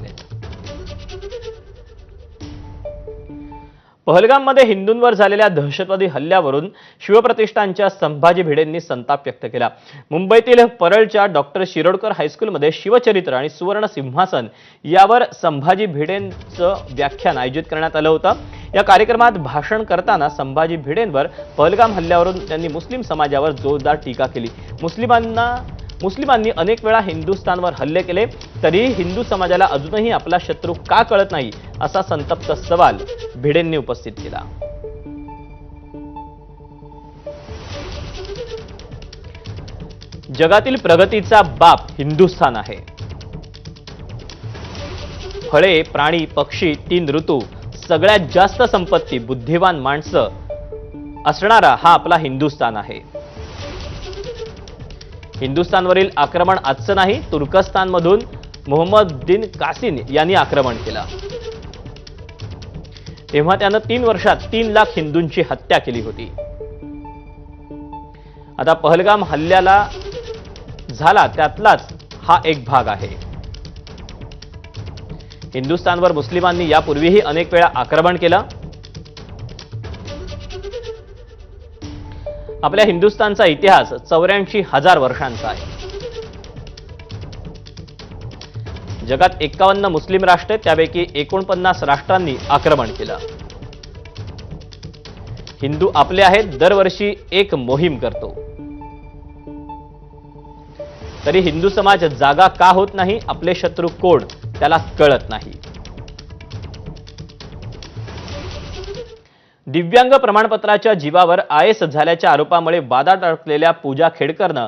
केले। पहलगाममध्ये हिंदूंवर झालेल्या दहशतवादी हल्ल्यावरून शिवप्रतिष्ठानच्या संभाजी भिडेंनी संताप व्यक्त केला। मुंबईतील परळच्या डॉक्टर शिरोडकर हायस्कूलमध्ये शिवचरित्र आणि सुवर्ण सिंहासन यावर संभाजी भिडेंचं व्याख्यान आयोजित करण्यात आलं होतं। या कार्यक्रमात भाषण करताना संभाजी भिडेंवर पहलगाम हल्ल्यावरून त्यांनी मुस्लिम समाजावर जोरदार टीका केली। मुस्लिमांनी अनेक वेळा हिंदुस्थानवर हल्ले केले, तरीही हिंदू समाजाला अजूनही आपला शत्रू का कळत नाही असा संतप्त सवाल भिडेंनी उपस्थित केला। जगातील प्रगतीचा बाप हिंदुस्थान आहे। फळे, प्राणी, पक्षी, 3 ऋतू, सगळ्यात जास्त संपत्ती, बुद्धिवान माणसं असणारा हा आपला हिंदुस्थान आहे। हिंदुस्थानवरील आक्रमण आजचं नाही, तुर्कस्तानमधून मोहम्मद बिन कासिम यांनी आक्रमण केलं, तेव्हा त्यानं 3 वर्षात 3 लाख हिंदूंची हत्या केली होती। आता पहलगाम हल्ल्याला झाला त्यातलाच हा एक भाग आहे। हिंदुस्थानवर मुस्लिमांनी यापूर्वीही अनेक वेळा आक्रमण केलं। आपल्या हिंदुस्थानचा इतिहास 84,000 वर्षांचा आहे। जगात 51 मुस्लिम राष्ट्र आहेत, त्यापैकी 49 राष्ट्रांनी आक्रमण केलं। हिंदू आपले आहेत, दरवर्षी एक मोहीम करतो, तरी हिंदू समाज जागा का होत नाही, आपले शत्रू कोण त्याला कळत नाही। दिव्यांग प्रमाणपत्राच्या जीवावर IAS झाल्याच्या आरोपामुळे वादात अडकलेल्या पूजा खेडकरनं